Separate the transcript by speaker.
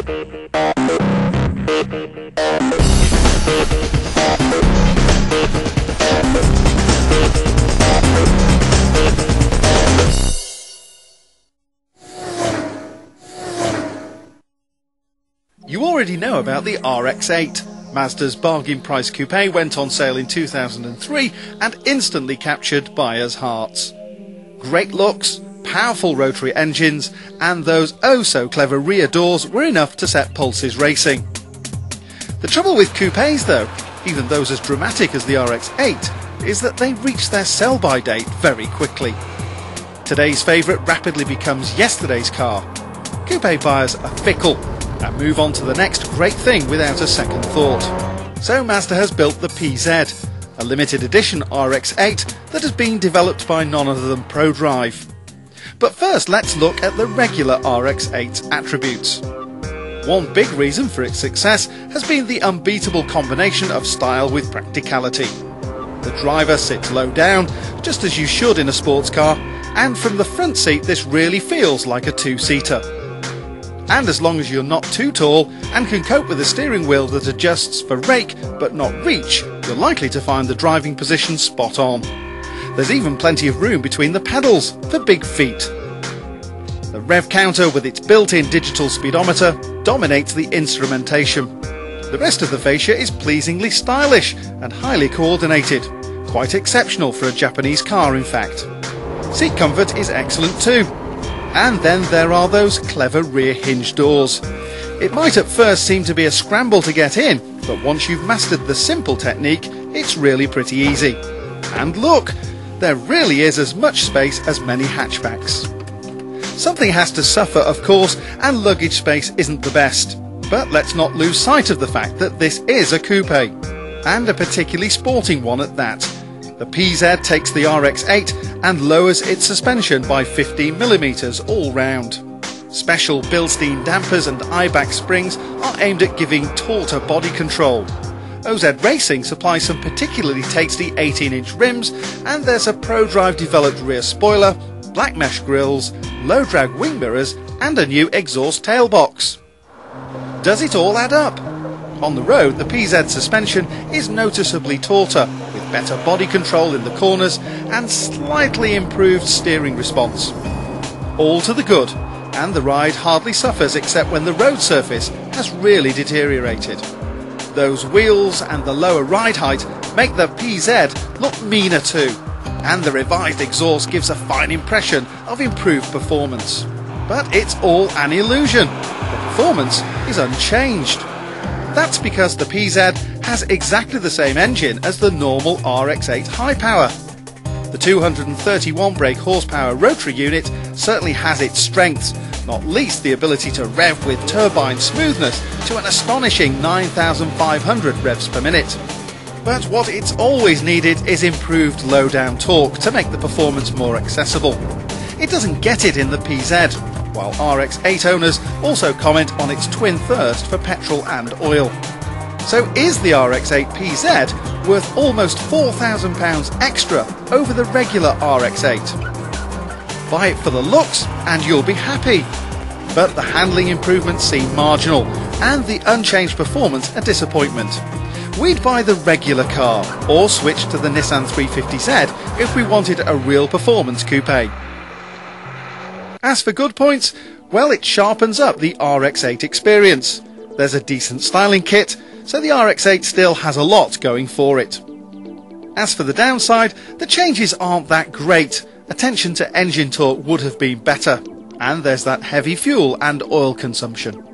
Speaker 1: You already know about the RX8. Mazda's bargain price coupe went on sale in 2003 and instantly captured buyers' hearts. Great looks, powerful rotary engines and those oh-so-clever rear doors were enough to set pulses racing. The trouble with coupes though, even those as dramatic as the RX8, is that they reach their sell-by date very quickly. Today's favourite rapidly becomes yesterday's car. Coupe buyers are fickle and move on to the next great thing without a second thought. So Mazda has built the PZ, a limited edition RX8 that has been developed by none other than ProDrive. But first let's look at the regular RX8's attributes. One big reason for its success has been the unbeatable combination of style with practicality. The driver sits low down, just as you should in a sports car, and from the front seat this really feels like a two-seater. And as long as you're not too tall and can cope with a steering wheel that adjusts for rake but not reach, you're likely to find the driving position spot on. There's even plenty of room between the pedals for big feet. The rev counter with its built-in digital speedometer dominates the instrumentation. The rest of the fascia is pleasingly stylish and highly coordinated, quite exceptional for a Japanese car in fact. Seat comfort is excellent too. And then there are those clever rear hinge doors. It might at first seem to be a scramble to get in, but once you've mastered the simple technique, it's really pretty easy. And look, there really is as much space as many hatchbacks. Something has to suffer, of course, and luggage space isn't the best. But let's not lose sight of the fact that this is a coupe, and a particularly sporting one at that. The PZ takes the RX8 and lowers its suspension by 15mm all round. Special Bilstein dampers and eye-back springs are aimed at giving tauter body control. OZ Racing supplies some particularly tasty 18-inch rims, and there's a ProDrive developed rear spoiler, black mesh grills, low drag wing mirrors and a new exhaust tailbox. Does it all add up? On the road, the PZ suspension is noticeably tauter, with better body control in the corners and slightly improved steering response. All to the good, and the ride hardly suffers except when the road surface has really deteriorated. Those wheels and the lower ride height make the PZ look meaner too, and the revised exhaust gives a fine impression of improved performance. But it's all an illusion. The performance is unchanged. That's because the PZ has exactly the same engine as the normal RX8 High Power. The 231 brake horsepower rotary unit certainly has its strengths, not least the ability to rev with turbine smoothness to an astonishing 9,500 revs per minute. But what it's always needed is improved low-down torque to make the performance more accessible. It doesn't get it in the PZ, while RX8 owners also comment on its twin thirst for petrol and oil. So is the RX8 PZ worth almost £4,000 extra over the regular RX8? Buy it for the looks and you'll be happy. But the handling improvements seem marginal and the unchanged performance a disappointment. We'd buy the regular car or switch to the Nissan 350Z if we wanted a real performance coupe. As for good points, well, it sharpens up the RX8 experience. There's a decent styling kit, so the RX8 still has a lot going for it. As for the downside, the changes aren't that great. Attention to engine torque would have been better. And there's that heavy fuel and oil consumption.